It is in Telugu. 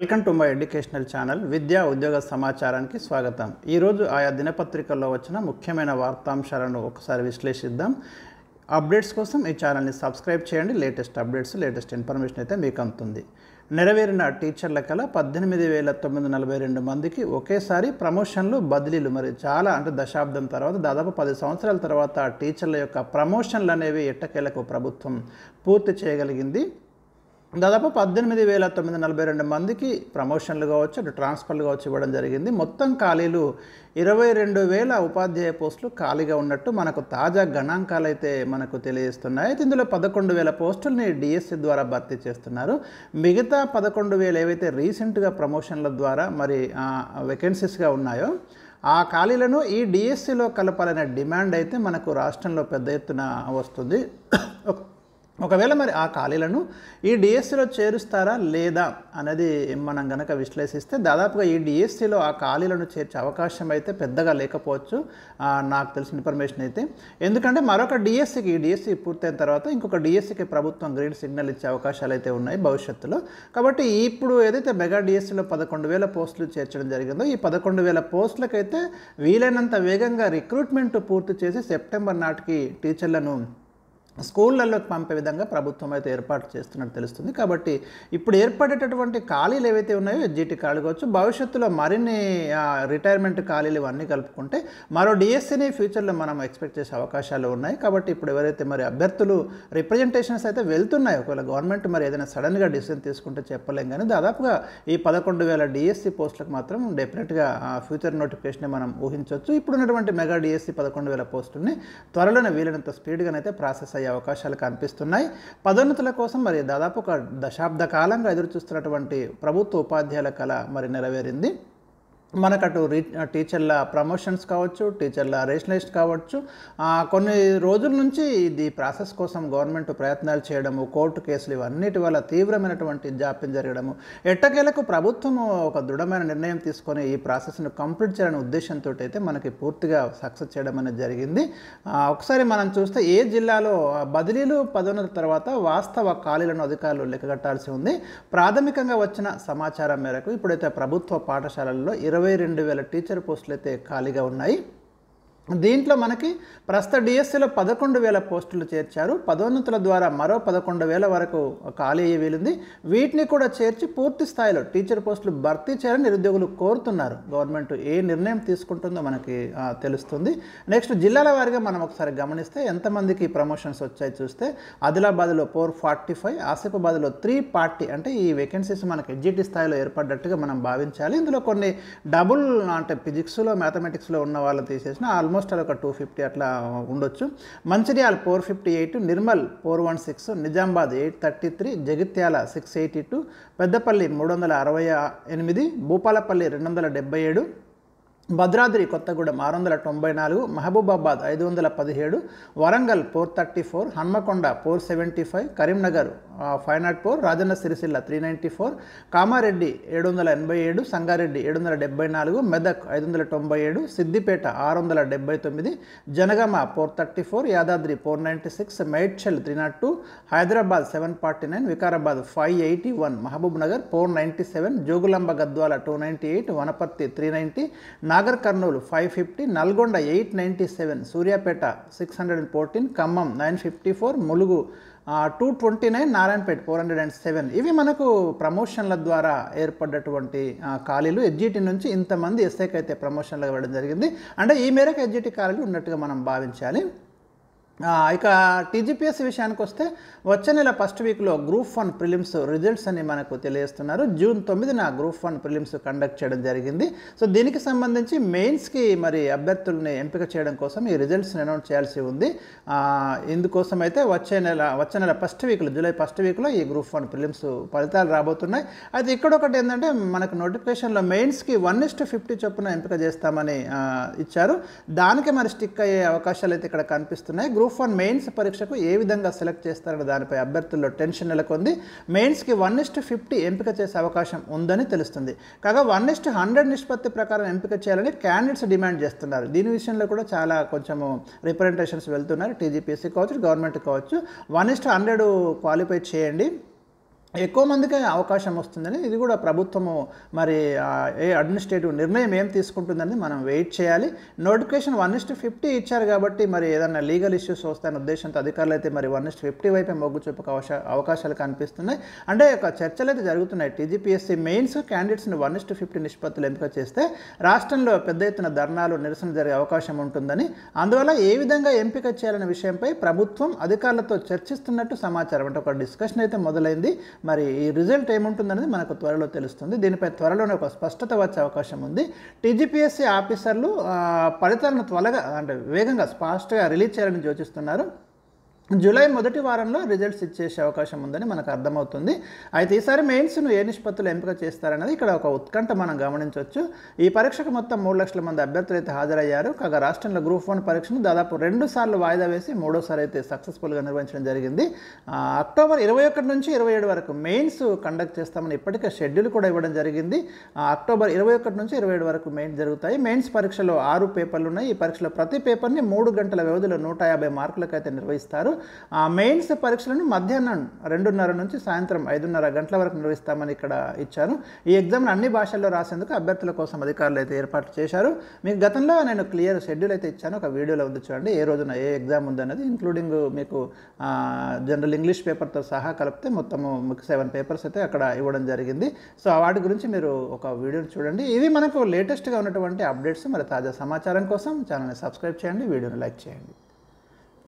Welcome to my educational channel విద్యా ఉద్యోగ సమాచారానికి స్వాగతం. ఈరోజు ఆయా దినపత్రికల్లో వచ్చిన ముఖ్యమైన వార్తాంశాలను ఒకసారి విశ్లేషిద్దాం. అప్డేట్స్ కోసం ఈ ఛానల్ని సబ్స్క్రైబ్ చేయండి. లేటెస్ట్ అప్డేట్స్, లేటెస్ట్ ఇన్ఫర్మేషన్ అయితే మీకు అందుతుంది. నెరవేరిన టీచర్ల కల 18,942 మందికి ఒకేసారి ప్రమోషన్లు, బదిలీలు. మరి చాలా దశాబ్దం తర్వాత, దాదాపు 10 సంవత్సరాల తర్వాత టీచర్ల యొక్క ప్రమోషన్లు అనేవి ఎట్టకేలకు ప్రభుత్వం పూర్తి చేయగలిగింది. దాదాపు 18,942 మందికి ప్రమోషన్లు కావచ్చు, అటు ట్రాన్స్ఫర్లు కావచ్చు ఇవ్వడం జరిగింది. మొత్తం ఖాళీలు 22,000 ఉపాధ్యాయ పోస్టులు ఖాళీగా ఉన్నట్టు మనకు తాజా గణాంకాలు అయితే మనకు తెలియజేస్తున్నాయి. అయితే ఇందులో 11,000 పోస్టుల్ని డిఎస్సి ద్వారా భర్తీ చేస్తున్నారు. మిగతా 11,000 ఏవైతే రీసెంట్గా ప్రమోషన్ల ద్వారా మరి వేకెన్సీస్గా ఉన్నాయో ఆ ఖాళీలను ఈ డిఎస్సిలో కలపాలనే డిమాండ్ అయితే మనకు రాష్ట్రంలో పెద్ద ఎత్తున వస్తుంది. ఒకవేళ మరి ఆ ఖాళీలను ఈ డిఎస్సిలో చేరుస్తారా లేదా అనేది మనం గనక విశ్లేషిస్తే దాదాపుగా ఈ డిఎస్సిలో ఆ ఖాళీలను చేర్చే అవకాశం అయితే పెద్దగా లేకపోవచ్చు, నాకు తెలిసిన ఇన్ఫర్మేషన్ అయితే. ఎందుకంటే మరొక డిఎస్సికి, ఈ డిఎస్సి పూర్తయిన తర్వాత ఇంకొక డిఎస్సికి ప్రభుత్వం గ్రీన్ సిగ్నల్ ఇచ్చే అవకాశాలు అయితే ఉన్నాయి భవిష్యత్తులో. కాబట్టి ఇప్పుడు ఏదైతే మెగా డిఎస్సిలో 11,000 పోస్టులు చేర్చడం జరిగిందో ఈ 11,000 పోస్టులకైతే వీలైనంత వేగంగా రిక్రూట్మెంట్ పూర్తి చేసి సెప్టెంబర్ నాటికి టీచర్లను స్కూళ్ళల్లోకి పంపే విధంగా ప్రభుత్వం అయితే ఏర్పాటు చేస్తున్నట్టు తెలుస్తుంది. కాబట్టి ఇప్పుడు ఏర్పడేటటువంటి ఖాళీలు ఏవైతే ఉన్నాయో ఎస్జిటి ఖాళీ కావచ్చు, భవిష్యత్తులో మరిన్ని రిటైర్మెంట్ ఖాళీలు ఇవన్నీ కలుపుకుంటే మరో డిఎస్సిని ఫ్యూచర్లో మనం ఎక్స్పెక్ట్ చేసే అవకాశాలు ఉన్నాయి. కాబట్టి ఇప్పుడు ఎవరైతే మరి అభ్యర్థులు రిప్రజెంటేషన్స్ అయితే వెళ్తున్నాయి, ఒకవేళ గవర్నమెంట్ మరి ఏదైనా సడన్గా డిసిషన్ తీసుకుంటే చెప్పలేం, కానీ దాదాపుగా ఈ 11,000 డిఎస్సి పోస్టులకు మాత్రం డెఫినెట్గా ఫ్యూచర్ నోటిఫికేషన్ మనం ఊహించవచ్చు. ఇప్పుడు ఉన్నటువంటి మెగా డిఎస్సి 11,000 పోస్టుల్ని త్వరలోనే వీలైనంత స్పీడ్గానైతే ప్రాసెస్ అయ్యే అవకాశాలు కనిపిస్తున్నాయి. పదోన్నతుల కోసం మరి దాదాపు ఒక దశాబ్ద కాలంగా ఎదురు చూస్తున్నటువంటి ప్రభుత్వ ఉపాధ్యాయుల కళ మరి నెరవేరింది. మనకటు టీచర్ల ప్రమోషన్స్ కావచ్చు, టీచర్ల రేషనలైజ్ కావచ్చు, కొన్ని రోజుల నుంచి ఇది ప్రాసెస్ కోసం గవర్నమెంట్ ప్రయత్నాలు చేయడము, కోర్టు కేసులు ఇవన్నిటి వల్ల తీవ్రమైనటువంటి జాప్యం జరగడము, ఎట్టకేలకు ప్రభుత్వం ఒక దృఢమైన నిర్ణయం తీసుకొని ఈ ప్రాసెస్ను కంప్లీట్ చేయాలనే ఉద్దేశంతో అయితే మనకి పూర్తిగా సక్సెస్ చేయడం అనేది జరిగింది. ఒకసారి మనం చూస్తే ఏ జిల్లాలో బదిలీలు, పదోన్నతుల తర్వాత వాస్తవ ఖాళీలను అధికారులు లెక్కగట్టాల్సి ఉంది. ప్రాథమికంగా వచ్చిన సమాచారం మేరకు ఇప్పుడైతే ప్రభుత్వ పాఠశాలల్లో 22,000 టీచర్ పోస్టులు అయితే ఖాళీగా ఉన్నాయి. దీంట్లో మనకి ప్రస్తుత డిఎస్సిలో 11,000 పోస్టులు చేర్చారు. పదోన్నతుల ద్వారా మరో 11,000 వరకు ఖాళీ అయ్యే వీలుంది. వీటిని కూడా చేర్చి పూర్తి స్థాయిలో టీచర్ పోస్టులు భర్తీ చేయాలని నిరుద్యోగులు కోరుతున్నారు. గవర్నమెంట్ ఏ నిర్ణయం తీసుకుంటుందో మనకి తెలుస్తుంది. నెక్స్ట్ జిల్లాల వారీగా మనం ఒకసారి గమనిస్తే ఎంతమందికి ప్రమోషన్స్ వచ్చాయి చూస్తే ఆదిలాబాద్లో 445, ఆసిఫాబాద్లో 340, అంటే ఈ వేకెన్సీస్ మనకి ఎస్జిటి స్థాయిలో ఏర్పడ్డట్టుగా మనం భావించాలి. ఇందులో కొన్ని డబుల్ అంటే ఫిజిక్స్లో, మ్యాథమెటిక్స్లో ఉన్న వాళ్ళు తీసేసిన ఆల్మోస్ట్ ఒక 250 అట్లా ఉండొచ్చు. మంచిర్యాల 458, నిర్మల్ 416, నిజామాబాద్ 833, జగిత్యాల 682, పెద్దపల్లి 368, భూపాలపల్లి 277, భద్రాద్రి కొత్తగూడెం 694, మహబూబాబాద్ 517, వరంగల్ 434, హన్మకొండ 475, కరీంనగర్ 504, రాజన్న సిరిసిల్ల 394, కామారెడ్డి 787, సంగారెడ్డి 774, మెదక్ 597, సిద్దిపేట 679, జనగామ 434, యాదాద్రి 496, మేడ్చల్ 302, హైదరాబాద్ 749, వికారాబాద్ 581, మహబూబ్ నగర్ 497, జోగులాంబ గద్వాల 298, వనపర్తి 390, నాగర్ కర్నూలు 550, నల్గొండ 897, సూర్యాపేట 614, ఖమ్మం 954, ములుగు 229, నారాయణపేట 407. ఇవి మనకు ప్రమోషన్ల ద్వారా ఏర్పడ్డటువంటి ఖాళీలు. ఎస్జిటి నుంచి ఇంతమంది ఎస్ఐకి అయితే ప్రమోషన్లు ఇవ్వడం జరిగింది. అంటే ఈ మేరకు ఎస్జిటి ఖాళీలు ఉన్నట్టుగా మనం భావించాలి. ఇక టీజీపీఎస్సీ విషయానికి వస్తే వచ్చే నెల ఫస్ట్ వీక్లో గ్రూప్ 1 ప్రిలిమ్స్ రిజల్ట్స్ అని మనకు తెలియజేస్తున్నారు. జూన్ 9న గ్రూప్ 1 ప్రిలిమ్స్ కండక్ట్ చేయడం జరిగింది. సో దీనికి సంబంధించి మెయిన్స్కి మరి అభ్యర్థుల్ని ఎంపిక చేయడం కోసం ఈ రిజల్ట్స్ని అనౌన్స్ చేయాల్సి ఉంది. ఇందుకోసం అయితే వచ్చే నెల ఫస్ట్ వీక్లో, జూలై ఫస్ట్ వీక్లో ఈ గ్రూప్ 1 ప్రిలిమ్స్ ఫలితాలు రాబోతున్నాయి. అయితే ఇక్కడ ఒకటి ఏంటంటే మనకు నోటిఫికేషన్లో మెయిన్స్కి 1:50 చొప్పున ఎంపిక చేస్తామని ఇచ్చారు. దానికి మరి స్టిక్ అయ్యే అవకాశాలు అయితే ఇక్కడ కనిపిస్తున్నాయి. గ్రూప్ 1 మెయిన్స్ పరీక్షకు ఏ విధంగా సెలెక్ట్ చేస్తారనే దానిపై అభ్యర్థుల్లో టెన్షన్ నెలకొంది. మెయిన్స్కి 1:50 ఎంపిక చేసే అవకాశం ఉందని తెలుస్తుంది. కాగా 1:100 నిష్పత్తి ప్రకారం ఎంపిక చేయాలని క్యాండిడేట్స్ డిమాండ్ చేస్తున్నారు. దీని విషయంలో కూడా చాలా కొంచెము రిప్రజెంటేషన్స్ వెళ్తున్నారు. టీజీపీఎస్సీ కావచ్చు, గవర్నమెంట్ కావచ్చు, 1:100 క్వాలిఫై చేయండి, ఎక్కువ మందికి అవకాశం వస్తుందని ఇది కూడా ప్రభుత్వము మరి ఏ అడ్మినిస్ట్రేటివ్ నిర్ణయం ఏం తీసుకుంటుందని మనం వెయిట్ చేయాలి. నోటిఫికేషన్ 1:50 ఇచ్చారు కాబట్టి మరి ఏదైనా లీగల్ ఇష్యూస్ వస్తాయనే ఉద్దేశంతో అధికారులు అయితే మరి 1:50 వైపే మొగ్గు చూపక అవకాశాలు కనిపిస్తున్నాయి. అంటే ఒక చర్చలు అయితే జరుగుతున్నాయి. టీజీపీఎస్సీ మెయిన్స్ క్యాండిడేట్స్ని 1:50 నిష్పత్తులు ఎంపిక చేస్తే రాష్ట్రంలో పెద్ద ఎత్తున ధర్నాలు నిరసన జరిగే అవకాశం ఉంటుందని, అందువల్ల ఏ విధంగా ఎంపిక చేయాలనే విషయంపై ప్రభుత్వం అధికారులతో చర్చిస్తున్నట్టు సమాచారం. అంటే ఒక డిస్కషన్ అయితే మొదలైంది. మరి ఈ రిజల్ట్ ఏముంటుందనేది మనకు త్వరలో తెలుస్తుంది. దీనిపై త్వరలోనే ఒక స్పష్టత వచ్చే అవకాశం ఉంది. టీజీపీఎస్సీ ఆఫీసర్లు ఫలితాలను త్వరగా అంటే వేగంగా ఫాస్ట్గా రిలీజ్ చేయాలని యోచిస్తున్నారు. జూలై మొదటి వారంలో రిజల్ట్స్ ఇచ్చేసే అవకాశం ఉందని మనకు అర్థమవుతుంది. అయితే ఈసారి మెయిన్స్ను ఏ నిష్పత్తులు ఎంపిక చేస్తారనేది ఇక్కడ ఒక ఉత్కంఠ మనం గమనించవచ్చు. ఈ పరీక్షకు మొత్తం 3 లక్షల మంది అభ్యర్థులు అయితే హాజరయ్యారు. కాగా రాష్ట్రంలో గ్రూప్ 1 పరీక్షను దాదాపు 2 సార్లు వాయిదా వేసి 3వసారి అయితే సక్సెస్ఫుల్గా నిర్వహించడం జరిగింది. అక్టోబర్ 21 నుంచి 27 వరకు మెయిన్స్ కండక్ట్ చేస్తామని ఇప్పటికే షెడ్యూల్ కూడా ఇవ్వడం జరిగింది. అక్టోబర్ 21 నుంచి 27 వరకు మెయిన్స్ జరుగుతాయి. మెయిన్స్ పరీక్షలో 6 పేపర్లు ఉన్నాయి. ఈ పరీక్షలో ప్రతి పేపర్ని 3 గంటల వ్యవధిలో 150 మార్కులకు అయితే నిర్వహిస్తారు. మెయిన్స్ పరీక్షలను మధ్యాహ్నం 2:30 నుంచి సాయంత్రం 5:30 గంటల వరకు నిర్వహిస్తామని ఇక్కడ ఇచ్చారు. ఈ ఎగ్జామ్ను అన్ని భాషల్లో రాసేందుకు అభ్యర్థుల కోసం అధికారులు అయితే ఏర్పాట్లు చేశారు. మీకు గతంలో నేను క్లియర్ షెడ్యూల్ అయితే ఇచ్చాను. ఒక వీడియోలో ఉంది చూడండి, ఏ రోజున ఏ ఎగ్జామ్ ఉందన్నది, ఇంక్లూడింగ్ మీకు జనరల్ ఇంగ్లీష్ పేపర్తో సహా కలిపితే మొత్తము 7 పేపర్స్ అయితే అక్కడ ఇవ్వడం జరిగింది. సో వాటి గురించి మీరు ఒక వీడియోని చూడండి. ఇవి మనకు లేటెస్ట్గా ఉన్నటువంటి అప్డేట్స్. మరి తాజా సమాచారం కోసం ఛానల్ని సబ్స్క్రైబ్ చేయండి, వీడియోని లైక్ చేయండి.